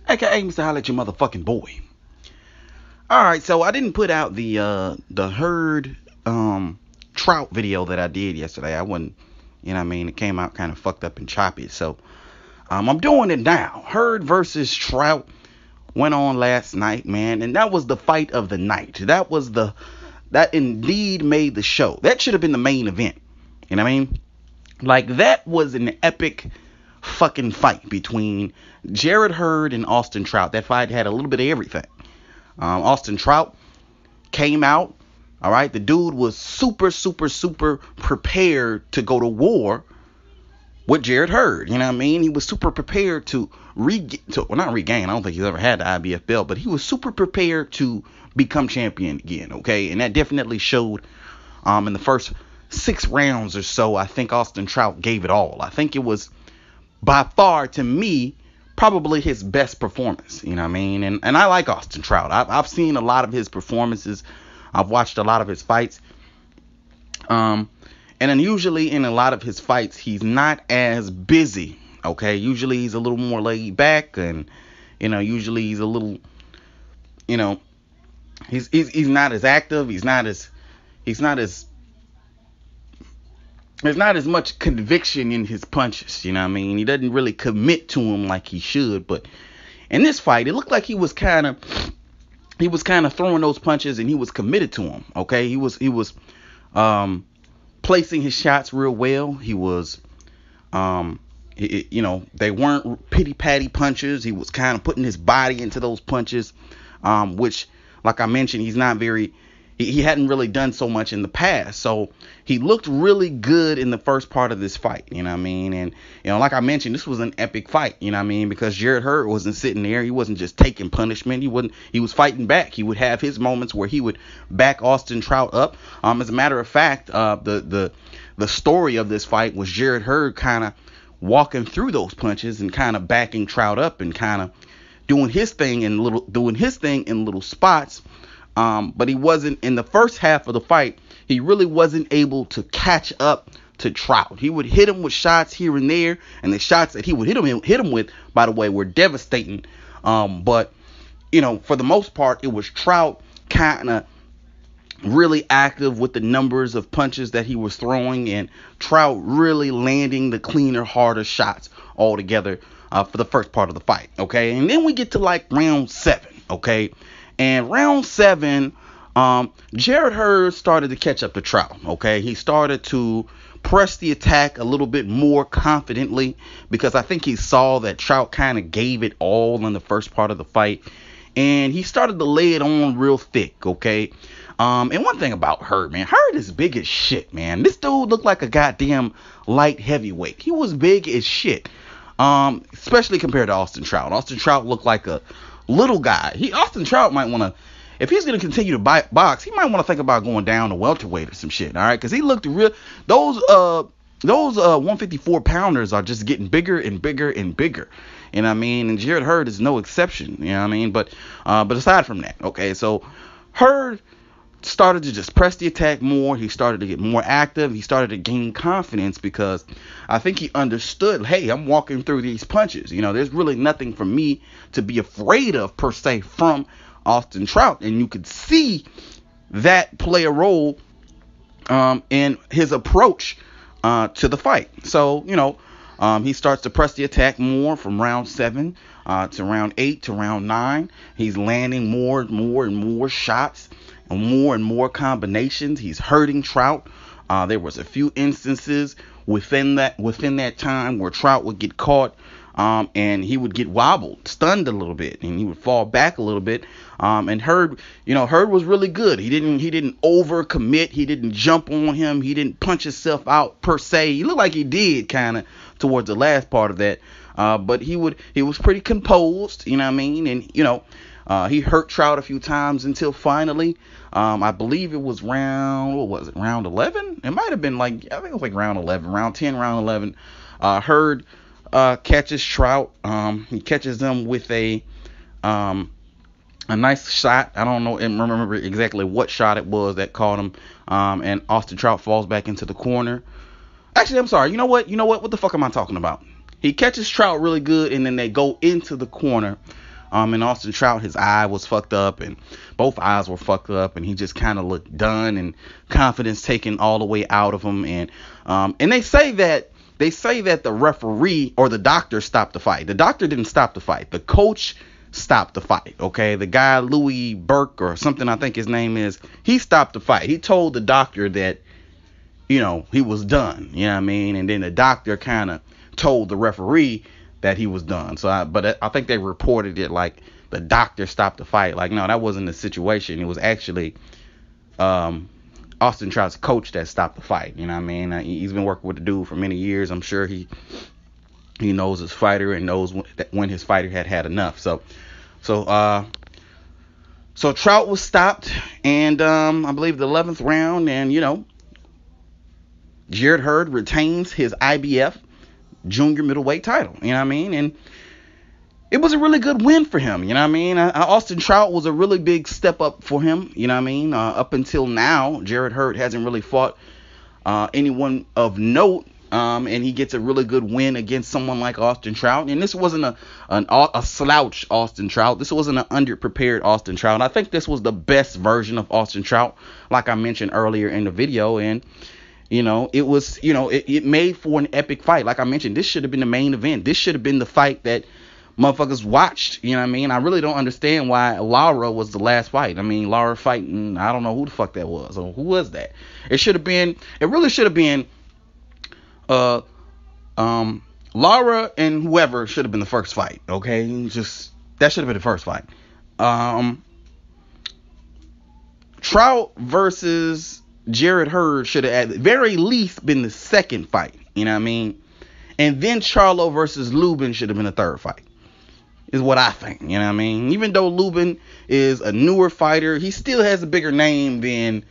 aka Mr. Holla at your motherfucking boy. Alright, so I didn't put out the Hurd Trout video that I did yesterday. I wasn't, it came out kind of fucked up and choppy. So I'm doing it now. Hurd versus Trout went on last night, man, and that was the fight of the night. That indeed made the show. That should have been the main event. You know what I mean? Like, that was an epic fucking fight between Jarrett Hurd and Austin Trout. That fight had a little bit of everything. Austin Trout came out. All right, the dude was super prepared to go to war with Jarrett Hurd. You know what I mean? He was super prepared to not regain. I don't think he's ever had the IBF belt, but he was super prepared to become champion again. Okay, and that definitely showed in the first 6 rounds or so. I think Austin Trout gave it all. I think it was by far, to me, probably his best performance. You know what I mean? And I like Austin Trout. I've seen a lot of his performances. I've watched a lot of his fights. And then usually in a lot of his fights, he's not as busy. Okay, usually he's a little more laid back, and usually he's a little, he's not as active. There's not as much conviction in his punches. You know what I mean? He doesn't really commit to them like he should. But in this fight, it looked like he was kind of throwing those punches, and he was committed to them. Okay, he was placing his shots real well. He was they weren't pity patty punches. He was kind of putting his body into those punches, which, like I mentioned, he hadn't really done so much in the past. So he looked really good in the first part of this fight. You know what I mean? And, like I mentioned, this was an epic fight. You know what I mean? Because Jarrett Hurd wasn't sitting there. He wasn't just taking punishment. He was fighting back. He would have his moments where he would back Austin Trout up. As a matter of fact, the story of this fight was Jarrett Hurd kind of walking through those punches and kind of backing Trout up and kind of doing his thing in little spots. But he wasn't, in the first half of the fight, he really wasn't able to catch up to Trout. He would hit him with shots here and there, and the shots that he would hit him with, by the way, were devastating. But for the most part, it was Trout kind of really active with the numbers of punches that he was throwing, and Trout really landing the cleaner, harder shots altogether for the first part of the fight. Okay, and then we get to like round 7. Okay. And round 7, Jarrett Hurd started to catch up to Trout. Okay, he started to press the attack a little bit more confidently, because I think he saw that Trout kind of gave it all in the first part of the fight, and he started to lay it on real thick. Okay, and one thing about Hurd, man, Hurd is big as shit, man. This dude looked like a goddamn light heavyweight. He was big as shit, especially compared to Austin Trout. Austin Trout looked like a little guy. Austin Trout might want to, if he's going to continue to box, he might want to think about going down to welterweight or some shit. All right, because he looked real. Those 154 pounders are just getting bigger and bigger and bigger. You know what I mean? And Jarrett Hurd is no exception. You know what I mean? But aside from that, okay, so Hurd started to just press the attack more. He started to get more active. He started to gain confidence, because I think he understood, hey, I'm walking through these punches. There's really nothing for me to be afraid of, per se, from Austin Trout. And you could see that play a role in his approach to the fight. So, he starts to press the attack more from round 7 to round 8 to round 9. He's landing more and more shots and more combinations. He's hurting Trout. There was a few instances within that time where Trout would get caught, and he would get wobbled, stunned a little bit, and he would fall back a little bit. And Hurd was really good. He didn't overcommit. He didn't jump on him. He didn't punch himself out per se. He looked like he did kind of towards the last part of that. But he was pretty composed. You know what I mean? And he hurt Trout a few times until finally, I believe it was round 11? It might have been I think it was like round 11, round 10, round 11. Hurd catches Trout. He catches them with a nice shot. I don't know and remember exactly what shot it was that caught him. And Austin Trout falls back into the corner. Actually, I'm sorry. You know what? What the fuck am I talking about? He catches Trout really good, and then they go into the corner. And Austin Trout, his eye was fucked up, and both eyes were fucked up, and he just kind of looked done, and confidence taken all the way out of him. And they say that the referee or the doctor stopped the fight. The doctor didn't stop the fight. The coach stopped the fight. Okay, the guy Louis Burke or something, I think his name is. He stopped the fight. He told the doctor that, you know, he was done. You know what I mean? And then the doctor kind of told the referee that he was done. So, I think they reported it like the doctor stopped the fight. Like, no, that wasn't the situation. It was actually Austin Trout's coach that stopped the fight. You know what I mean? He's been working with the dude for many years. I'm sure he knows his fighter and knows when his fighter had enough. So Trout was stopped, and I believe the 11th round, and you know, Jarrett Hurd retains his IBF junior middleweight title. You know what I mean? And it was a really good win for him. You know what I mean? Austin Trout was a really big step up for him. You know what I mean? Up until now, Jarrett Hurd hasn't really fought anyone of note. And he gets a really good win against someone like Austin Trout. And this wasn't a slouch Austin Trout. This wasn't an underprepared Austin Trout. I think this was the best version of Austin Trout, like I mentioned earlier in the video. And you know, it was, you know, it made for an epic fight. Like I mentioned, this should have been the main event. This should have been the fight that motherfuckers watched. You know what I mean? I really don't understand why Lara was the last fight. I mean, Lara fighting, I don't know who the fuck that was. Or who was that? It really should have been Lara and whoever should have been the first fight. Okay? That should have been the first fight. Trout versus Jarrett Hurd should have at the very least been the second fight. You know what I mean? And then Charlo versus Lubin should have been the third fight. Is what I think. You know what I mean? Even though Lubin is a newer fighter, he still has a bigger name than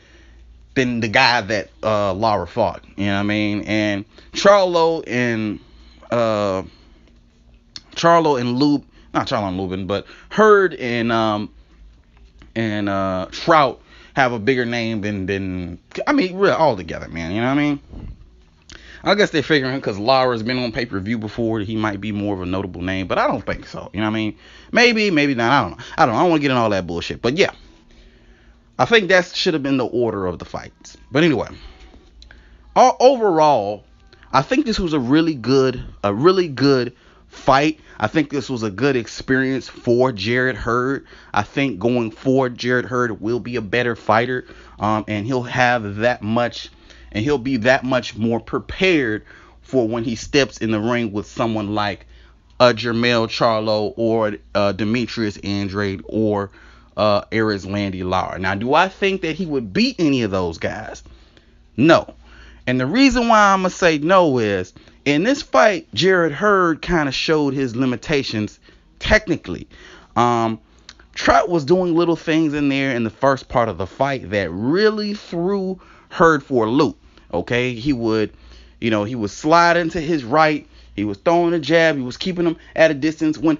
the guy that Lara fought. You know what I mean? And Charlo and Hurd and Trout have a bigger name than I mean, really all together, man. You know what I mean? I guess they're figuring because Lara's been on pay-per-view before, he might be more of a notable name, but I don't think so. You know what I mean? Maybe not. I don't know. I don't want to get in all that bullshit. But yeah, I think that should have been the order of the fights. But anyway, overall, I think this was a really good fight. I think this was a good experience for Jarrett Hurd. I think going forward, Jarrett Hurd will be a better fighter, and he'll be that much more prepared for when he steps in the ring with someone like Jermell Charlo or Demetrius Andrade or Erislandy Lara. Now, do I think that he would beat any of those guys? No. And the reason why I'm going to say no is, in this fight, Jarrett Hurd kind of showed his limitations technically. Trout was doing little things in there in the first part of the fight that really threw Hurd for a loop. Okay, he would slide into his right. He was throwing a jab. He was keeping him at a distance. When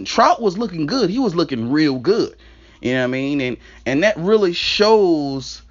Trout was looking good, he was looking real good. You know what I mean? And that really shows.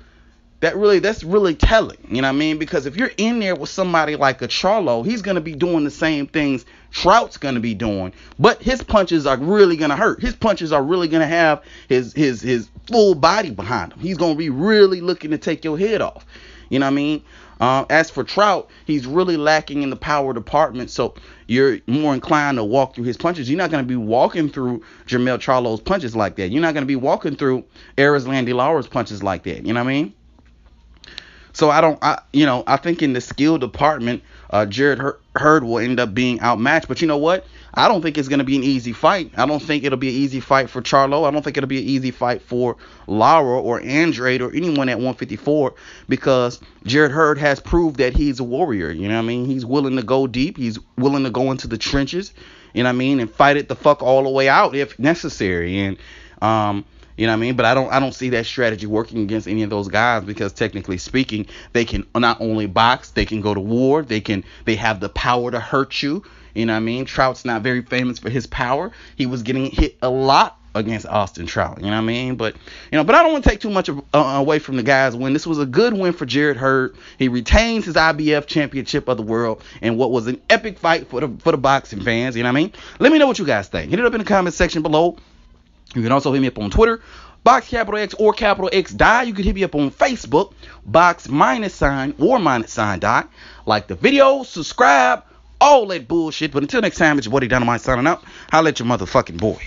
That's really telling, you know what I mean? Because if you're in there with somebody like a Charlo, he's going to be doing the same things Trout's going to be doing, but his punches are really going to hurt. His punches are really going to have his full body behind him. He's going to be really looking to take your head off. You know what I mean? As for Trout, he's really lacking in the power department, so you're more inclined to walk through his punches. You're not going to be walking through Jermell Charlo's punches like that. You're not going to be walking through Erislandy Lara's punches like that. You know what I mean? So I think in the skill department, Jarrett Hurd will end up being outmatched. But you know what? I don't think it's going to be an easy fight. I don't think it'll be an easy fight for Charlo. I don't think it'll be an easy fight for Lara or Andrade or anyone at 154, because Jarrett Hurd has proved that he's a warrior. You know what I mean? He's willing to go deep. He's willing to go into the trenches, you know what I mean, and fight it the fuck all the way out if necessary. And you know what I mean? But I don't see that strategy working against any of those guys, because technically speaking, they can not only box, they can go to war, they have the power to hurt you. You know what I mean? Trout's not very famous for his power. He was getting hit a lot against Austin Trout. You know what I mean? But I don't want to take too much away from the guy's win. This was a good win for Jarrett Hurd. He retains his IBF championship of the world in what was an epic fight for the boxing fans. You know what I mean? Let me know what you guys think. Hit it up in the comment section below. You can also hit me up on Twitter, Box capital X or capital X Die. You can hit me up on Facebook, Box -sign Die. Like the video, subscribe, all that bullshit. But until next time, it's your buddy Dynamite signing out. Holla at your motherfucking boy.